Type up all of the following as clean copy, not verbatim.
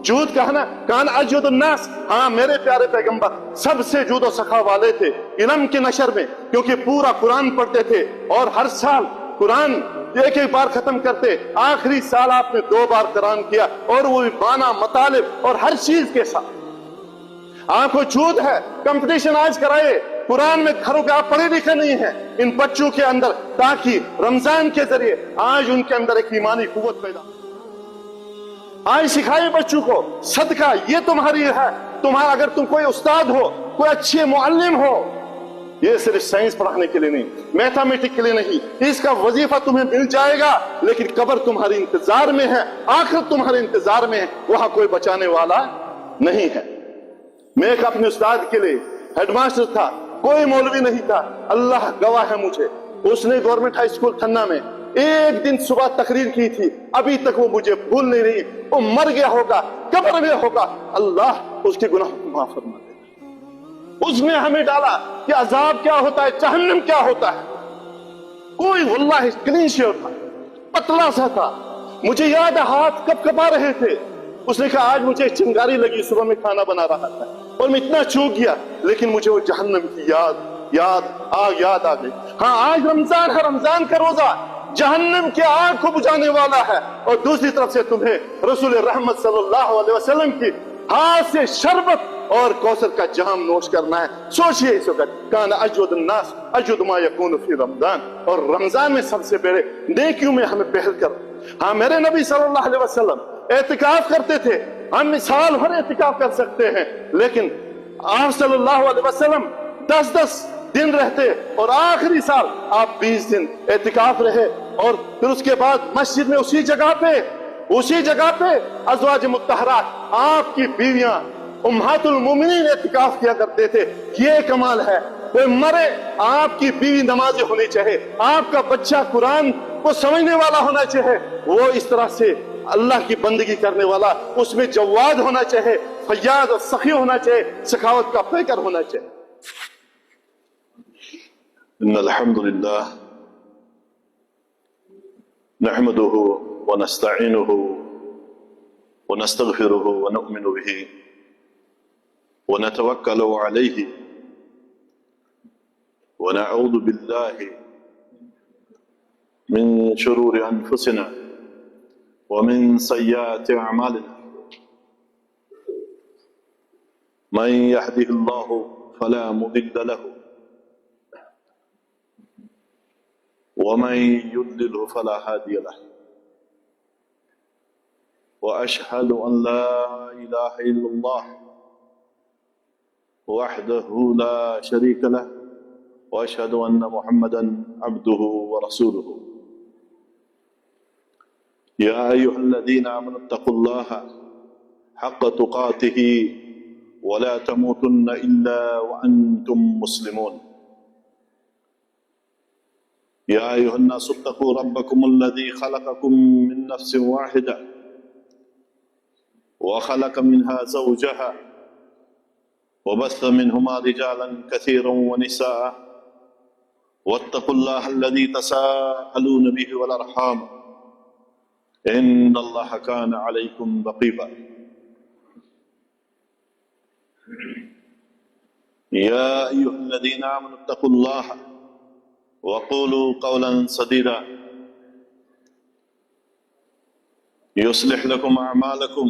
جود کہنا کان اجود الناس، ہاں میرے پیارے پیغمبر سب سے جود و سخا والے تھے علم کے نشر میں، کیونکہ پورا قرآن پڑھتے تھے اور ہر سال قرآن ایک ایک بار ختم کرتے. آخری سال آپ نے 2 بار قرآن کیا، اور وہ بھی بانا مطالب اور ہر چیز کے ساتھ. آپ کو جود ہے، کمپٹیشن آج کرائے قرآن میں. گھروں کے آپ پڑھے لکھے نہیں ہیں ان بچوں کے اندر، تاکہ رمضان کے ذریعے آج ان کے اندر ایک ایمانی قوت پیدا. آج سکھائے بچوں کو صدقہ یہ تمہاری ہے. تمہارا اگر تم کوئی استاد ہو، کوئی اچھے معلم ہو، یہ صرف سائنس پڑھانے کے لیے نہیں، میتھمیٹک کے لیے نہیں، اس کا وظیفہ تمہیں مل جائے گا، لیکن قبر تمہاری انتظار میں ہے، آخرت تمہارے انتظار میں ہے، وہاں کوئی بچانے والا نہیں ہے. میں ایک اپنے استاد کے لیے ہیڈ ماسٹر تھا، کوئی مولوی نہیں تھا، اللہ گواہ ہے مجھے. اس نے گورنمنٹ ہائی اسکول کھنہ میں ایک دن صبح تقریر کی تھی، ابھی تک وہ مجھے بھول نہیں رہی. وہ مر گیا ہوگا، قبر میں ہوگا، اللہ اس کے گناہ کو معاف فرما دے. اس نے ہمیں ڈالا کہ عذاب کیا ہوتا ہے، جہنم کیا ہوتا ہے. کوئی واللہ کلین شیو تھا، پتلا سا تھا. مجھے یاد ہے ہاتھ کب کپا رہے تھے. اس نے کہا آج مجھے چنگاری لگی، صبح میں کھانا بنا رہا تھا اور میں اتنا چوک گیا، لیکن مجھے وہ جہنم کی یاد آ گئی. ہاں آج رمضان ہے، رمضان کا روزہ جہنم کے آگ کو بجھانے والا ہے، اور دوسری طرف سے تمہیں رسول رحمت صلی اللہ علیہ وسلم کی ہاتھ سے شربت اور کوثر کا جام نوش کرنا ہے. سوچئے اس وقت کان اجود الناس اجود ما یکون فی رمضان، اور رمضان میں سب سے بڑے نیکیوں میں ہمیں پہل کر. ہاں میرے نبی صلی اللہ علیہ وسلم اعتکاف کرتے تھے. ہم سال بھر اعتکاف کر سکتے ہیں، لیکن آپ صلی اللہ علیہ وسلم 10 دن رہتے، اور آخری سال آپ 20 دن اعتکاف رہے. اور پھر اس کے بعد مسجد میں اسی جگہ پہ ازواج مطہرات آپ کی بیویاں امہات المومنین اعتکاف کیا کرتے تھے. یہ کمال ہے. کوئی مرے آپ کی بیوی نمازی ہونی چاہیے، آپ کا بچہ قرآن کو سمجھنے والا ہونا چاہیے، وہ اس طرح سے اللہ کی بندگی کرنے والا، اس میں جواد ہونا چاہیے، فیاض اور سخی ہونا چاہیے، سخاوت کا پیکر ہونا چاہیے. ان الحمد للہ نحمده ونستعینه ونستغفره ونؤمن به ونتوکل علیہ ونعوذ باللہ من شرور انفسنا ومن سیئات اعمالنا من يهده الله فلا مضل له ومن يضلل فلا هادي له واشهد ان لا اله الا الله وحده لا شريك له واشهد ان محمدا عبده ورسوله. يا ايها الذين امنوا اتقوا الله حق تقاته ولا تموتن الا وانتم مسلمون. يا ايها الناس اتقوا ربكم الذي خلقكم من نفس واحده وخلق منها زوجها وبث منهما رجالا كثيرا ونساء واتقوا الله الذي تساءلون به والارحام ان الله كان عليكم رقيبا. يا ايها الذين امنوا اتقوا الله وقولوا قولا سديدا يصلح لكم اعمالكم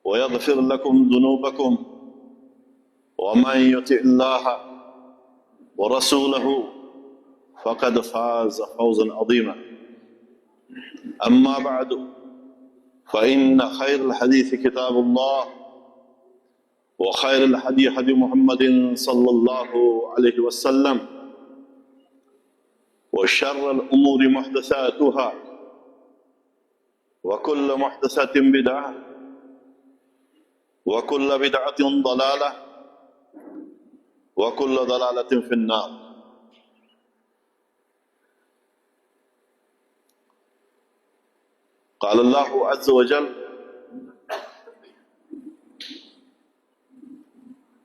ويغفر لكم ذنوبكم ومن يطع الله ورسوله فقد فاز فوزا عظيما. اما بعد فان خير الحديث كتاب الله وخير الهدي هدي محمد صلى الله عليه وسلم وشر الامور محدثاتها وكل محدثة بدعة وكل بدعة ضلالة وكل ضلالة في النار. قال الله عز وجل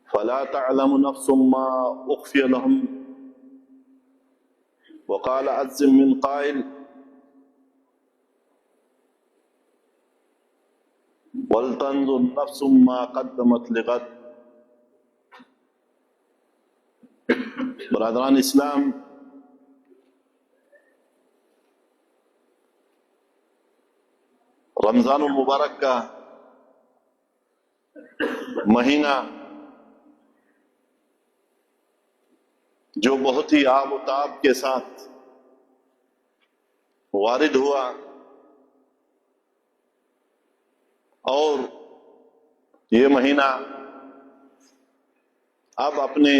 فلا تعلم نفس ما أخفي لهم وقال عز من قائل وَلْتَنْظُرْ نَفْسٌ مَّا قَدَّمَتْ لِغَدٍ۔ برادران اسلام، رمضان المبارک کا مہینہ جو بہت ہی آب و تاب کے ساتھ وارد ہوا، اور یہ مہینہ اب اپنے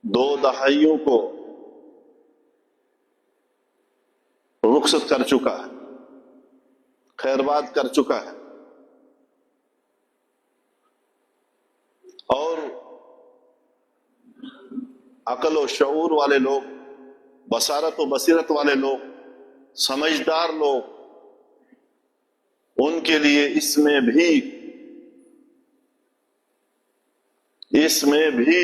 2 دہائیوں کو رخصت کر چکا ہے، خیرباد کر چکا ہے، اور عقل و شعور والے لوگ، بصارت و بصیرت والے لوگ، سمجھدار لوگ، ان کے لیے اس میں بھی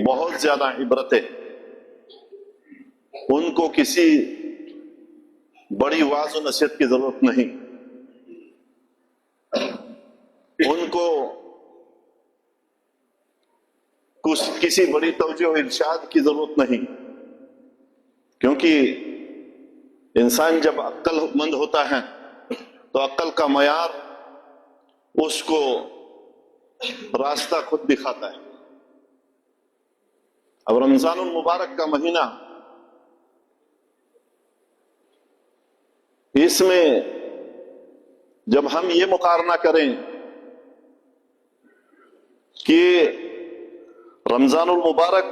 بہت زیادہ عبرتیں، ان کو کسی بڑی واعظ و نصیحت کی ضرورت نہیں، ان کو کسی بڑی توجہ و ارشاد کی ضرورت نہیں، کیونکہ انسان جب عقل مند ہوتا ہے تو عقل کا معیار اس کو راستہ خود دکھاتا ہے۔ اب رمضان المبارک کا مہینہ، اس میں جب ہم یہ مقارنہ کریں کہ رمضان المبارک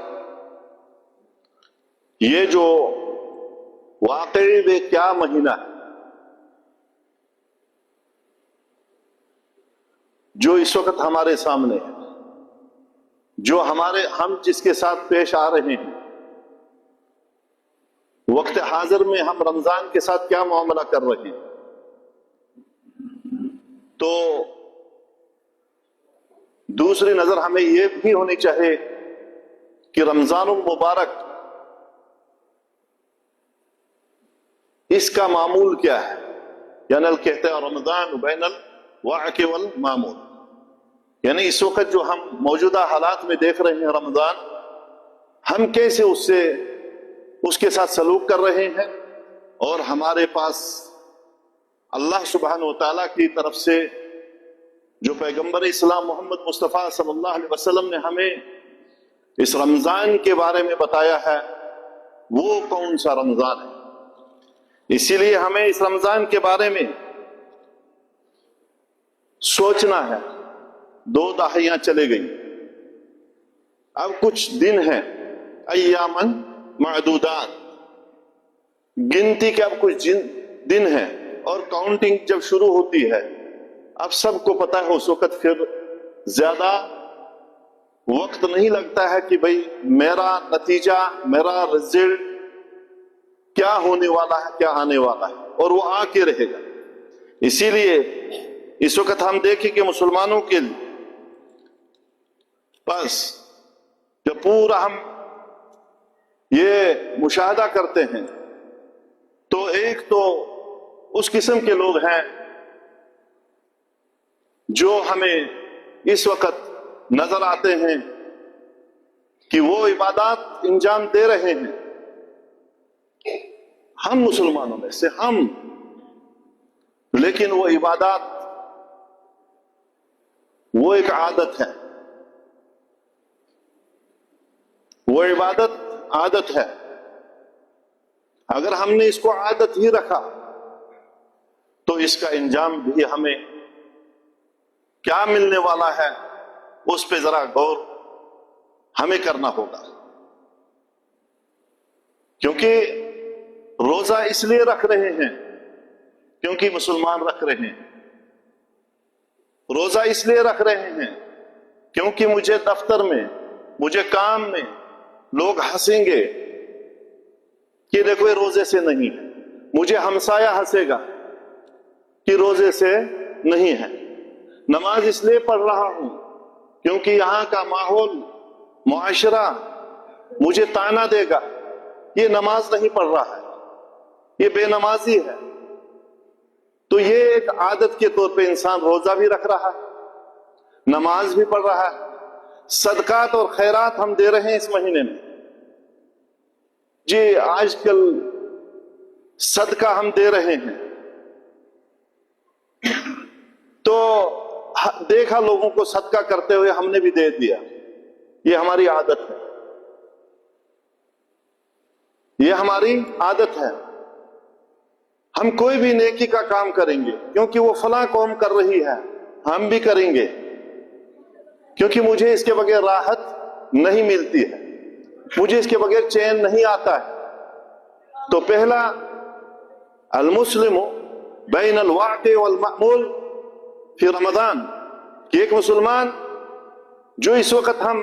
یہ جو واقعی میں کیا مہینہ ہے، جو اس وقت ہمارے سامنے ہے، جو ہم جس کے ساتھ پیش آ رہے ہیں، وقت حاضر میں ہم رمضان کے ساتھ کیا معاملہ کر رہے ہیں، تو دوسری نظر ہمیں یہ بھی ہونی چاہیے کہ رمضان المبارک اس کا معمول کیا ہے، یعنی کہتے ہیں رمضان بین الواقع والمعمول، یعنی اس وقت جو ہم موجودہ حالات میں دیکھ رہے ہیں رمضان، ہم کیسے اس کے ساتھ سلوک کر رہے ہیں، اور ہمارے پاس اللہ سبحانہ و تعالیٰ کی طرف سے جو پیغمبر اسلام محمد مصطفیٰ صلی اللہ علیہ وسلم نے ہمیں اس رمضان کے بارے میں بتایا ہے، وہ کون سا رمضان ہے۔ اسی لیے ہمیں اس رمضان کے بارے میں سوچنا ہے۔ 2 دہائیاں چلے گئی، اب کچھ دن ہیں، ایامن معدودات، گنتی کے اب کچھ دن ہیں، اور کاؤنٹنگ جب شروع ہوتی ہے، اب سب کو پتا ہے اس وقت پھر زیادہ وقت نہیں لگتا ہے کہ بھئی میرا نتیجہ، میرا رزلٹ کیا ہونے والا ہے، کیا آنے والا ہے، اور وہ آ کے رہے گا۔ اسی لیے اس وقت ہم دیکھیں کہ مسلمانوں کے لیے بس جب پورا ہم یہ مشاہدہ کرتے ہیں، تو ایک تو اس قسم کے لوگ ہیں جو ہمیں اس وقت نظر آتے ہیں کہ وہ عبادات انجام دے رہے ہیں، ہم مسلمانوں میں سے ہم، لیکن وہ عبادات وہ ایک عادت ہے، وہ عبادت عادت ہے۔ اگر ہم نے اس کو عادت ہی رکھا تو اس کا انجام بھی ہمیں کیا ملنے والا ہے اس پہ ذرا غور ہمیں کرنا ہوگا، کیونکہ روزہ اس لیے رکھ رہے ہیں کیونکہ مسلمان رکھ رہے ہیں، روزہ اس لیے رکھ رہے ہیں کیونکہ مجھے دفتر میں، مجھے کام میں لوگ ہنسیں گے کہ دیکھو یہ روزے سے نہیں ہے، مجھے ہمسایہ ہنسے گا کہ روزے سے نہیں ہے، نماز اس لیے پڑھ رہا ہوں کیونکہ یہاں کا ماحول، معاشرہ مجھے طعنہ دے گا، یہ نماز نہیں پڑھ رہا ہے، یہ بے نمازی ہے۔ تو تو یہ ایک عادت کے طور پہ انسان روزہ بھی رکھ رہا ہے، نماز بھی پڑھ رہا ہے، صدقات اور خیرات ہم دے رہے ہیں اس مہینے میں. جی آج کل صدقہ ہم دے رہے ہیں تو دیکھا لوگوں کو صدقہ کرتے ہوئے، ہم نے بھی دے دیا. یہ ہماری عادت ہے، یہ ہماری عادت ہے. ہم کوئی بھی نیکی کا کام کریں گے کیونکہ وہ فلاں قوم کر رہی ہے، ہم بھی کریں گے کیونکہ مجھے اس کے بغیر راحت نہیں ملتی ہے، مجھے اس کے بغیر چین نہیں آتا ہے. تو پہلا المسلم بین الواقع والمعمول فی رمضان، کہ ایک مسلمان جو اس وقت ہم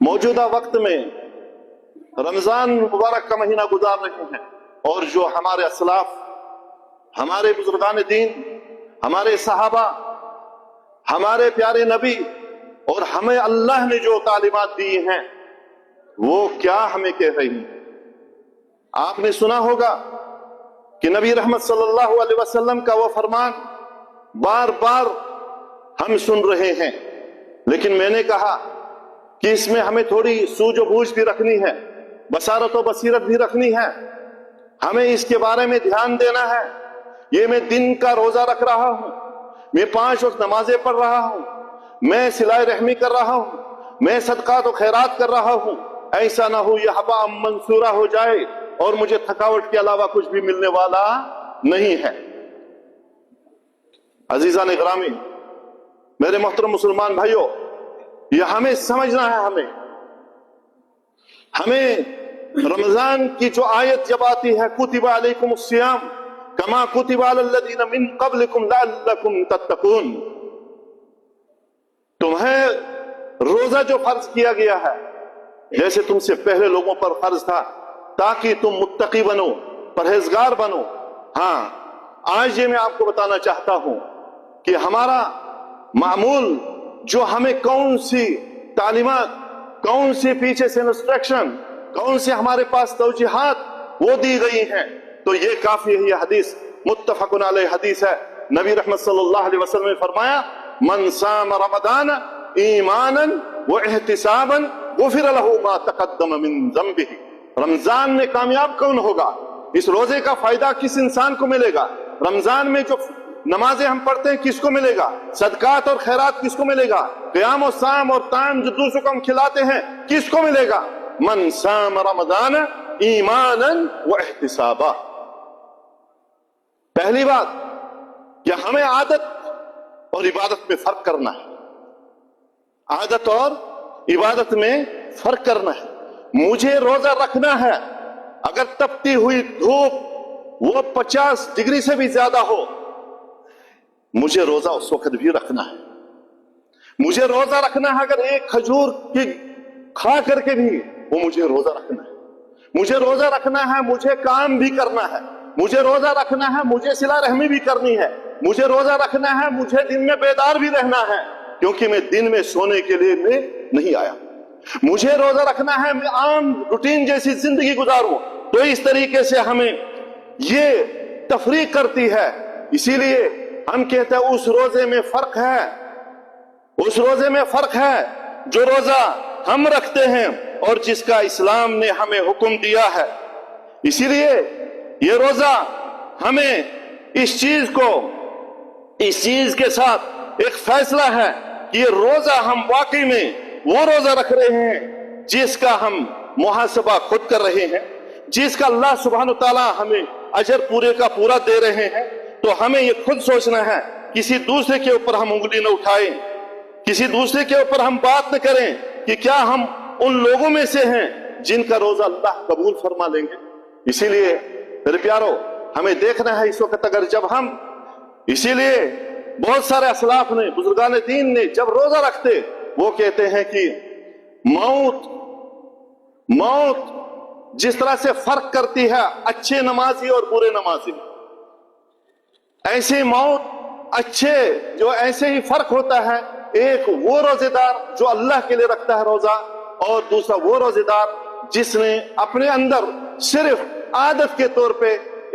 موجودہ وقت میں رمضان مبارک کا مہینہ گزار رہے ہیں، اور جو ہمارے اسلاف، ہمارے بزرگان دین، ہمارے صحابہ، ہمارے پیارے نبی اور ہمیں اللہ نے جو تعلیمات دی ہیں وہ کیا ہمیں کہہ رہی ہیں. آپ نے سنا ہوگا کہ نبی رحمت صلی اللہ علیہ وسلم کا وہ فرمان بار بار ہم سن رہے ہیں، لیکن میں نے کہا کہ اس میں ہمیں تھوڑی سوجھ و بوجھ بھی رکھنی ہے، بصارت و بصیرت بھی رکھنی ہے. ہمیں اس کے بارے میں دھیان دینا ہے. یہ میں دن کا روزہ رکھ رہا ہوں، میں 5 وقت نمازیں پڑھ رہا ہوں، میں صلہ رحمی کر رہا ہوں، میں صدقات و خیرات کر رہا ہوں. ایسا نہ ہو یہ ہباء منصورہ ہو جائے اور مجھے تھکاوٹ کے علاوہ کچھ بھی ملنے والا نہیں ہے. عزیزان گرامی، میرے محترم مسلمان بھائیوں، یہ ہمیں سمجھنا ہے. ہمیں رمضان کی جو آیت جب آتی ہے کتب علیکم الصیام کما کتب علی الذین من قبلکم لعلکم تتقون، تمہیں روزہ جو فرض کیا گیا ہے جیسے تم سے پہلے لوگوں پر فرض تھا تاکہ تم متقی بنو، پرہیزگار بنو. ہاں آج یہ میں آپ کو بتانا چاہتا ہوں کہ ہمارا معمول جو ہمیں کون سی تعلیمات، کون سی پیچھے سے انسٹرکشن، کون سے ہمارے پاس توجیہات وہ دی گئی ہیں، تو یہ کافی ہے. یہ حدیث متفق علیہ حدیث ہے. نبی رحمت صلی اللہ علیہ وسلم نے فرمایا من صام رمضان ایمانا واحتسابا غفر له ما تقدم من ذنبه. رمضان میں کامیاب کون ہوگا؟ اس روزے کا فائدہ کس انسان کو ملے گا؟ رمضان میں جو نمازیں ہم پڑھتے ہیں کس کو ملے گا؟ صدقات اور خیرات کس کو ملے گا؟ قیام و صام اور طعام جو دوسروں کو ہم کھلاتے ہیں کس کو ملے گا؟ من صام رمضان ایمانا واحتسابا. پہلی بات کہ ہمیں عادت اور عبادت میں فرق کرنا ہے. عادت اور عبادت میں فرق کرنا ہے. مجھے روزہ رکھنا ہے، اگر تپتی ہوئی دھوپ وہ 50 ڈگری سے بھی زیادہ ہو، مجھے روزہ اس وقت بھی رکھنا ہے. مجھے روزہ رکھنا ہے اگر ایک کھجور کی کھا کر کے بھی، وہ مجھے روزہ رکھنا ہے. مجھے روزہ رکھنا ہے، مجھے کام بھی کرنا ہے. مجھے روزہ رکھنا ہے، مجھے صلہ رحمی بھی کرنی ہے. مجھے روزہ رکھنا ہے، مجھے دن میں بیدار بھی رہنا ہے، کیونکہ میں دن میں سونے کے لیے میں نہیں آیا. مجھے روزہ رکھنا ہے، میں عام روٹین جیسی زندگی گزاروں. تو اس طریقے سے ہمیں یہ تفریق کرتی ہے. اسی لیے ہم کہتے ہیں اس روزے میں فرق ہے، اس روزے میں فرق ہے جو روزہ ہم رکھتے ہیں اور جس کا اسلام نے ہمیں حکم دیا ہے. اسی لیے یہ روزہ ہمیں اس چیز کے ساتھ ایک فیصلہ ہے کہ یہ روزہ ہم واقعی میں وہ روزہ رکھ رہے ہیں جس کا ہم محاسبہ خود کر رہے ہیں، جس کا اللہ سبحانہ وتعالی ہمیں اجر پورے کا پورا دے رہے ہیں. تو ہمیں یہ خود سوچنا ہے، کسی دوسرے کے اوپر ہم انگلی نہ اٹھائیں، کسی دوسرے کے اوپر ہم بات نہ کریں کہ کیا ہم ان لوگوں میں سے ہیں جن کا روزہ اللہ قبول فرما لیں گے. اسی لیے میرے پیارو ہمیں دیکھنا ہے اس وقت اگر جب ہم، اسی لیے بہت سارے اسلاف نے، بزرگان دین نے جب روزہ رکھتے وہ کہتے ہیں کہ موت جس طرح سے فرق کرتی ہے اچھے نمازی اور برے نمازی، ایسی موت اچھے جو ایسے ہی فرق ہوتا ہے. ایک وہ روزے دار جو اللہ کے لیے رکھتا ہے روزہ، اور دوسرا وہ روزے دار جس نے اپنے اندر صرف عادت کے طور پہ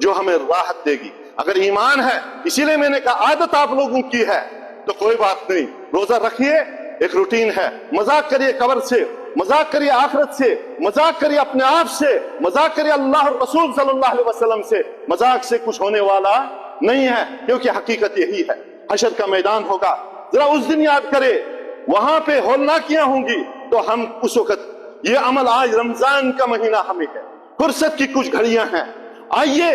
جو ہمیں راحت دے گی. اگر ایمان ہے, اسی لیے میں نے کہا عادت آپ لوگوں کی ہے تو کوئی بات نہیں, روزہ رکھیے, ایک روٹین ہے. مذاق کریے قبر سے, مذاق کریے آخرت سے, مذاق کریے اپنے آپ سے, مذاق کریے اللہ اور رسول صلی اللہ علیہ وسلم سے. مذاق سے کچھ ہونے والا نہیں ہے, کیونکہ حقیقت یہی ہے. حشر کا میدان ہوگا, ذرا اس دن یاد کرے, وہاں پہ ہولناکیاں ہوں گی, تو ہم اس وقت, یہ عمل آج رمضان کا مہینہ ہمیں ہے, فرصت کی کچھ گھڑیاں ہیں, آئیے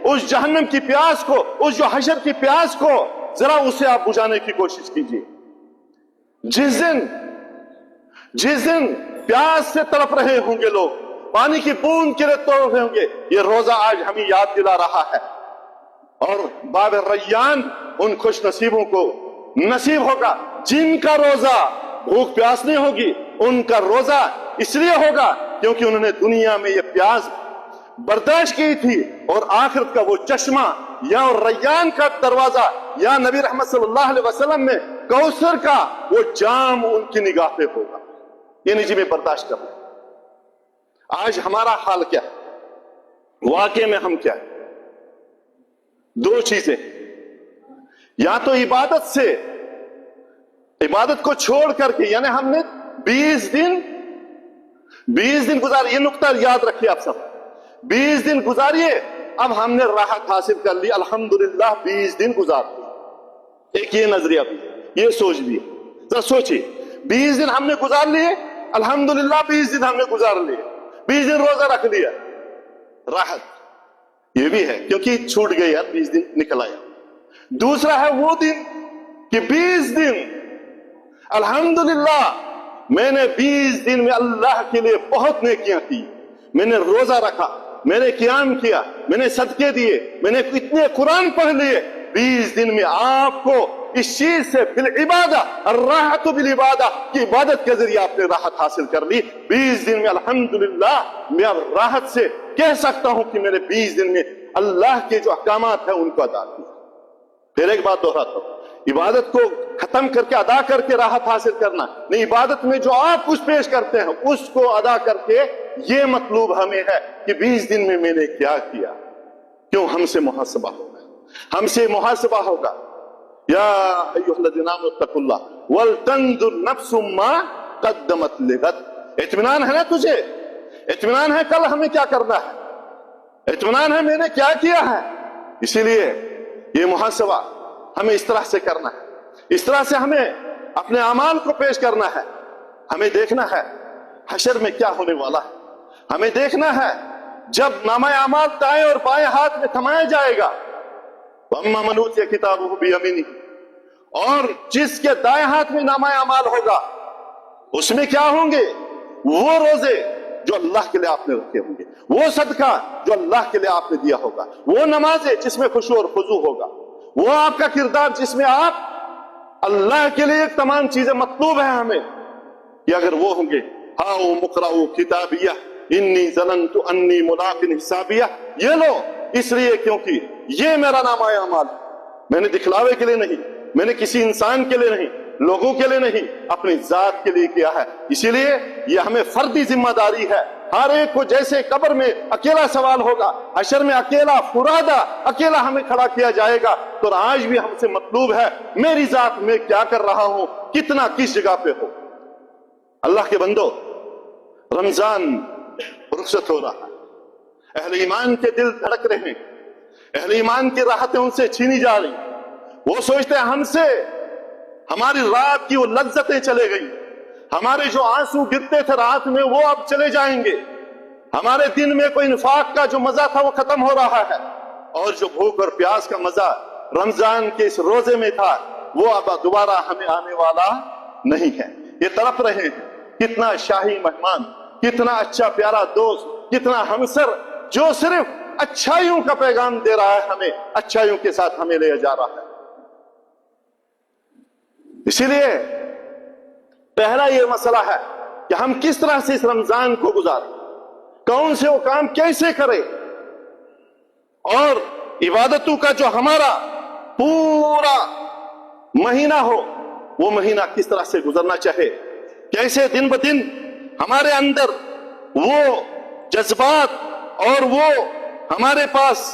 اس جہنم کی پیاس کو, اس جو حشر کی پیاس کو, ذرا اسے آپ بجھانے کی کوشش کیجیے. جس دن پیاس سے تڑپ رہے ہوں گے لوگ, پانی کی بوند کے لیے تڑپ رہے ہوں گے, یہ روزہ آج ہمیں یاد دلا رہا ہے. اور باب ریان ان خوش نصیبوں کو نصیب ہوگا جن کا روزہ بھوک پیاس نہیں ہوگی. ان کا روزہ اس لیے ہوگا کیونکہ انہوں نے دنیا میں یہ پیاس برداشت کی تھی, اور آخرت کا وہ چشمہ یا ریان کا دروازہ یا نبی رحمت صلی اللہ علیہ وسلم میں کوثر کا وہ جام ان کی نگاہ پہ ہوگا. یہ نہیں جی میں برداشت کر رہا. آج ہمارا حال کیا ہے, واقع میں ہم کیا ہے؟ دو چیزیں, یا تو عبادت کو چھوڑ کر کے, یعنی ہم نے 20 دن گزارے, یہ نقطہ یاد رکھیے آپ سب, 20 دن گزاریے, اب ہم نے راحت حاصل کر لی الحمدللہ, 20 دن گزار لی. ایک یہ نظریہ بھی, یہ سوچ بھی, ذرا سوچیے, 20 دن ہم نے گزار لیے الحمدللہ, 20 دن ہم نے گزار لیے, 20 دن روزہ رکھ لیا, راحت یہ بھی ہے کیونکہ چھوٹ گئی یار, 20 دن نکل آیا. دوسرا ہے وہ دن کہ 20 دن الحمدللہ میں نے 20 دن میں اللہ کے لیے بہت نیکیاں کی, میں نے روزہ رکھا, میں نے قیام کیا, میں نے صدقے دیے, میں نے اتنے قرآن پڑھ لیے. 20 دن میں آپ کو اس چیز سے بالعبادہ, الراحت بالعبادہ کی عبادت کے ذریعے آپ نے راحت حاصل کر لی. 20 دن میں الحمدللہ میں راحت سے کہہ سکتا ہوں کہ میں نے 20 دن میں اللہ کے جو احکامات ہیں ان کو ادا کیا. پھر ایک بات دوہراتا ہوں, عبادت کو ختم کر کے ادا کر کے راحت حاصل کرنا نہیں, عبادت میں جو آپ کچھ پیش کرتے ہیں اس کو ادا کر کے یہ مطلوب ہمیں ہے کہ 20 دن میں میں نے کیا کیا. کیوں؟ ہم سے محاسبہ ہوگا, ہم سے محاسبہ ہوگا. یا ایھا الذین آمنوا اتقوا اللہ ولتنظر نفس ما قدمت لغد. اطمینان ہے نا تجھے, اطمینان ہے کل ہمیں کیا کرنا ہے, اطمینان ہے میں نے کیا کیا ہے. اسی لیے یہ محاسبہ ہمیں اس طرح سے کرنا ہے, اس طرح سے ہمیں اپنے اعمال کو پیش کرنا ہے. ہمیں دیکھنا ہے حشر میں کیا ہونے والا ہے, ہمیں دیکھنا ہے جب نامہ اعمال دائیں اور بائیں ہاتھ میں تھمایا جائے گا, وَأَمَّا مَنْ أُوتِيَ كِتَابَهُ بِيَمِينِهِ, اور جس کے دائیں ہاتھ میں نامہ اعمال ہوگا اس میں کیا ہوں گے, وہ روزے جو اللہ کے لیے آپ نے رکھے ہوں گے, وہ صدقہ جو اللہ کے لیے آپ نے دیا ہوگا, وہ نمازیں جس میں خشوع اور خضوع ہوگا, وہ آپ کا کردار جس میں آپ اللہ کے لیے تمام چیزیں مطلوب ہیں ہمیں کہ اگر وہ ہوں گے, ہاؤ مقرؤ کتابیہ انی ظننت انی ملاق حسابیہ, یہ لو اس لیے کیونکہ یہ میرا نامہ اعمال, میں نے دکھلاوے کے لیے نہیں, میں نے کسی انسان کے لیے نہیں, لوگوں کے لیے نہیں, اپنی ذات کے لیے کیا ہے. اسی لیے یہ ہمیں فردی ذمہ داری ہے. ہر ایک کو جیسے قبر میں اکیلا سوال ہوگا, حشر میں اکیلا فرادہ اکیلا ہمیں کھڑا کیا جائے گا, تو آج بھی ہم سے مطلوب ہے میری ذات میں کیا کر رہا ہوں, کتنا کس جگہ پہ ہو. اللہ کے بندو, رمضان رخصت ہو رہا ہے, اہل ایمان کے دل دھڑک رہے ہیں, اہل ایمان کی راحتیں ان سے چھینی جا رہی. وہ سوچتے ہیں ہم سے ہماری رات کی وہ لذتیں چلے گئی, ہمارے جو آنسو گرتے تھے رات میں وہ اب چلے جائیں گے, ہمارے دن میں کوئی انفاق کا جو مزہ تھا وہ ختم ہو رہا ہے, اور جو بھوک اور پیاس کا مزہ رمضان کے اس روزے میں تھا وہ اب دوبارہ ہمیں آنے والا نہیں ہے. یہ تڑپ رہے ہیں, کتنا شاہی مہمان, کتنا اچھا پیارا دوست, کتنا ہمسر جو صرف اچھائیوں کا پیغام دے رہا ہے ہمیں, اچھائیوں کے ساتھ ہمیں لے جا رہا ہے. اسی لیے پہلا یہ مسئلہ ہے کہ ہم کس طرح سے اس رمضان کو گزاریں, کون سے وہ کام کیسے کریں, اور عبادتوں کا جو ہمارا پورا مہینہ ہو وہ مہینہ کس طرح سے گزرنا چاہے, کیسے دن بدن ہمارے اندر وہ جذبات اور وہ ہمارے پاس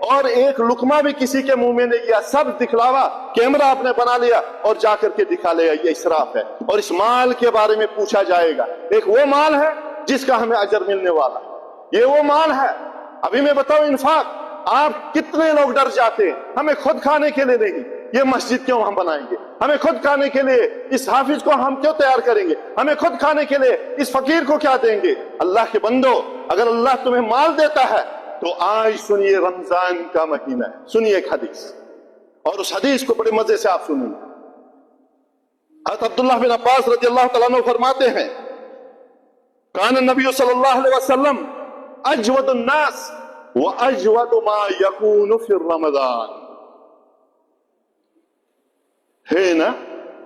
اور ایک لقمہ بھی کسی کے منہ میں نہیں گیا، سب دکھلاوا، کیمرہ آپ نے بنا لیا اور جا کر کے دکھا لیا، یہ اسراف ہے۔ اور اس مال کے بارے میں پوچھا جائے گا، ایک وہ مال ہے جس کا ہمیں اجر ملنے والا، یہ وہ مال ہے۔ ابھی میں بتاؤں انفاق، آپ کتنے لوگ ڈر جاتے ہیں، ہمیں خود کھانے کے لیے نہیں، یہ مسجد کیوں ہم بنائیں گے، ہمیں خود کھانے کے لیے اس حافظ کو ہم کیوں تیار کریں گے، ہمیں خود کھانے کے لیے اس فقیر کو کیا دیں گے۔ اللہ کے بندو، اگر اللہ تمہیں مال دیتا ہے تو آج سنیے، رمضان کا مہینہ ہے، سنیے ایک حدیث، اور اس حدیث کو بڑے مزے سے آپ سنیں۔ حضرت عبداللہ بن عباس رضی اللہ تعالیٰ عنہ فرماتے ہیں، کان النبی صلی اللہ علیہ وسلم اجود الناس واجود ما یکون فی رمضان حین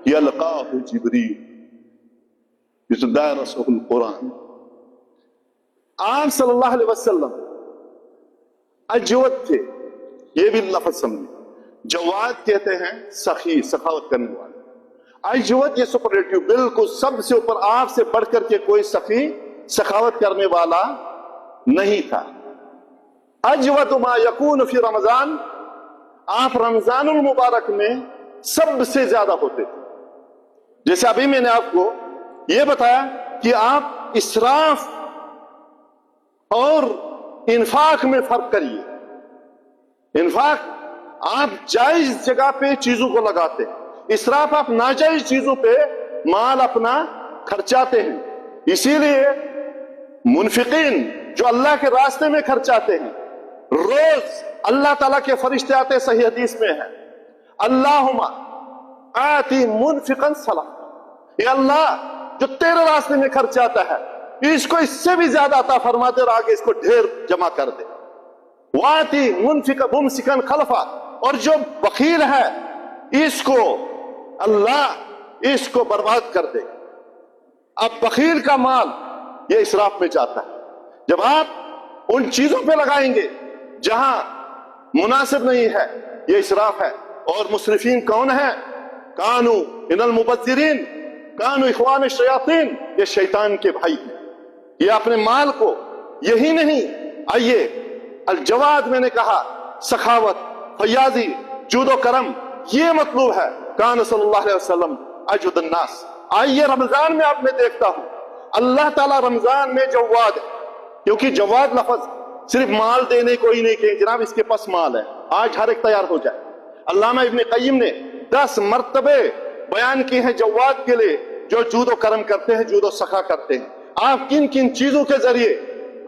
یلقاہ جبریل یتدارسہ القرآن۔ آپ صلی اللہ علیہ وسلم اجود تھے، یہ بھی لفظ سمجھے۔ جواد کہتے ہیں سخی، سخاوت کرنے والے۔ اجود یہ سپرلیٹیو، بالکل سب سے اوپر، آپ سے بڑھ کر کے کوئی سخی، سخاوت کرنے والا نہیں تھا۔ اجود ما یکون فی رمضان، آپ رمضان المبارک میں سب سے زیادہ ہوتے تھے۔ جیسے ابھی میں نے آپ کو یہ بتایا کہ آپ اسراف اور انفاق میں فرق کریے۔ انفاق آپ جائز جگہ پہ چیزوں کو لگاتے ہیں، اسراف آپ ناجائز چیزوں پہ مال اپنا خرچاتے ہیں۔ اسی لیے منفقین جو اللہ کے راستے میں خرچاتے ہیں، روز اللہ تعالیٰ کے فرشتے آتے، صحیح حدیث میں ہے، اللہم آتی منفقا صلاح، یا اللہ جو تیرے راستے میں خرچاتا ہے اس کو اس سے بھی زیادہ عطا فرما دے اور آگے اس کو ڈھیر جمع کر دے۔ واتی منفقا ممسکا خلفا، اور جو بخیل ہے اس کو اللہ اس کو برباد کر دے۔ اب بخیل کا مال یہ اسراف میں جاتا ہے۔ جب آپ ان چیزوں پہ لگائیں گے جہاں مناسب نہیں ہے، یہ اسراف ہے۔ اور مسرفین کون ہیں؟ کانو ان المبذرین کانو اخوان الشیاطین، یہ شیطان کے بھائی ہیں۔ یہ اپنے مال کو، یہی نہیں، آئیے الجواد میں نے کہا، سخاوت، فیاضی، جود و کرم، یہ مطلوب ہے۔ کان صلی اللہ علیہ وسلم اجود الناس۔ آئیے رمضان میں اب میں دیکھتا ہوں اللہ تعالیٰ رمضان میں جواد ہے، کیونکہ جواد لفظ صرف مال دینے کو ہی نہیں کہ جناب اس کے پاس مال ہے، آج ہر ایک تیار ہو جائے۔ علامہ ابن قیم نے 10 مرتبے بیان کی ہیں جواد کے لیے، جو جود و کرم کرتے ہیں، جود و سخا کرتے ہیں۔ آپ کن کن چیزوں کے ذریعے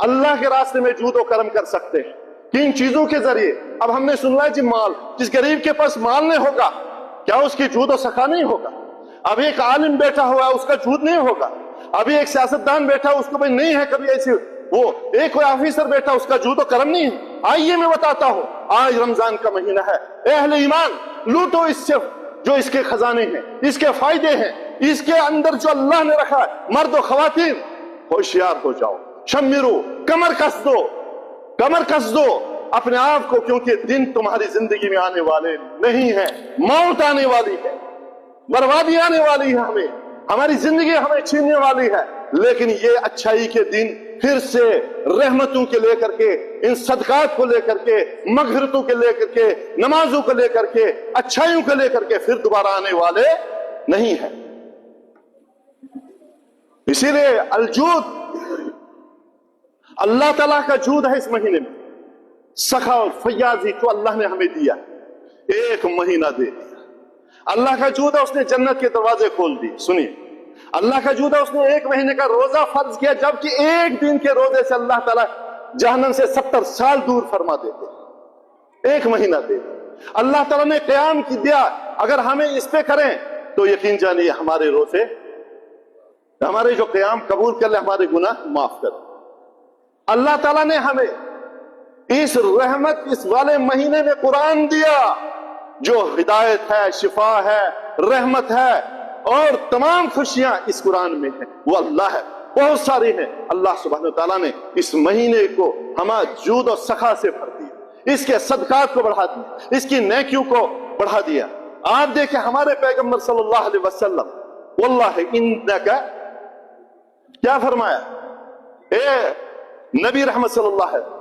اللہ کے راستے میں جود و کرم کر سکتے ہیں، کن چیزوں کے ذریعے؟ اب ہم نے سن جی مال، جس غریب کے پاس مال نہیں ہوگا کیا اس کی جود و سخا نہیں ہوگا؟ اب ایک عالم بیٹھا ہوا ہے اس کا جود نہیں ہوگا؟ ابھی ایک سیاستدان بیٹھا اس کو بھائی نہیں ہے کبھی ایسی، وہ ایک کوئی آفیسر بیٹھا اس کا جود و کرم نہیں ہے؟ آئیے میں بتاتا ہوں، آج رمضان کا مہینہ ہے، اے اہل ایمان لوٹو اس سے جو اس کے خزانے ہیں، اس کے فائدے ہیں، اس کے اندر جو اللہ نے رکھا ہے۔ مرد و خواتین ہوشیار ہو جاؤ، شمرو، کمر کس دو، کمر کس دو اپنے آپ کو، کیونکہ دن تمہاری زندگی میں آنے والے نہیں ہیں، موت آنے والی ہے، بربادی آنے والی ہے، ہماری زندگی ہمیں چھیننے والی ہے۔ لیکن یہ اچھائی کے دن پھر سے رحمتوں کے لے کر کے، ان صدقات کو لے کر کے، مغفرتوں کے لے کر کے، نمازوں کو لے کر کے، اچھائیوں کو لے کر کے پھر دوبارہ آنے والے نہیں ہیں۔ اسی لیے الجود، اللہ تعالیٰ کا جود ہے اس مہینے میں، سخا اور فیاضی جو اللہ نے ہمیں دیا، ایک مہینہ دے دیا۔ اللہ کا جود ہے، اس نے جنت کے دروازے کھول دی۔ سنیے، اللہ کا جود ہے، اس نے ایک مہینے کا روزہ فرض کیا، جبکہ ایک دن کے روزے سے اللہ تعالیٰ جہنم سے 70 سال دور فرما دیتے۔ ایک مہینہ دے اللہ تعالیٰ نے قیام کی دیا، اگر ہمیں اس پہ کریں تو یقین جانیے ہمارے روزے، ہمارے جو قیام قبول کر لے، ہمارے گناہ معاف کر۔ اللہ تعالیٰ نے ہمیں اس رحمت اس والے مہینے میں قرآن دیا، جو ہدایت ہے، شفا ہے، رحمت ہے، اور تمام خوشیاں اس قرآن میں ہیں، وہ اللہ ہے، بہت ساری ہیں۔ اللہ سبحانہ وتعالیٰ نے اس مہینے کو ہمارا جود و سخا سے بھر دیا، اس کے صدقات کو بڑھا دیا، اس کی نیکیوں کو بڑھا دیا۔ آپ دیکھیں ہمارے پیغمبر صلی اللہ علیہ وسلم، واللہ انکا، کیا فرمایا؟ اے نبی رحمت صلی اللہ علیہ وسلم،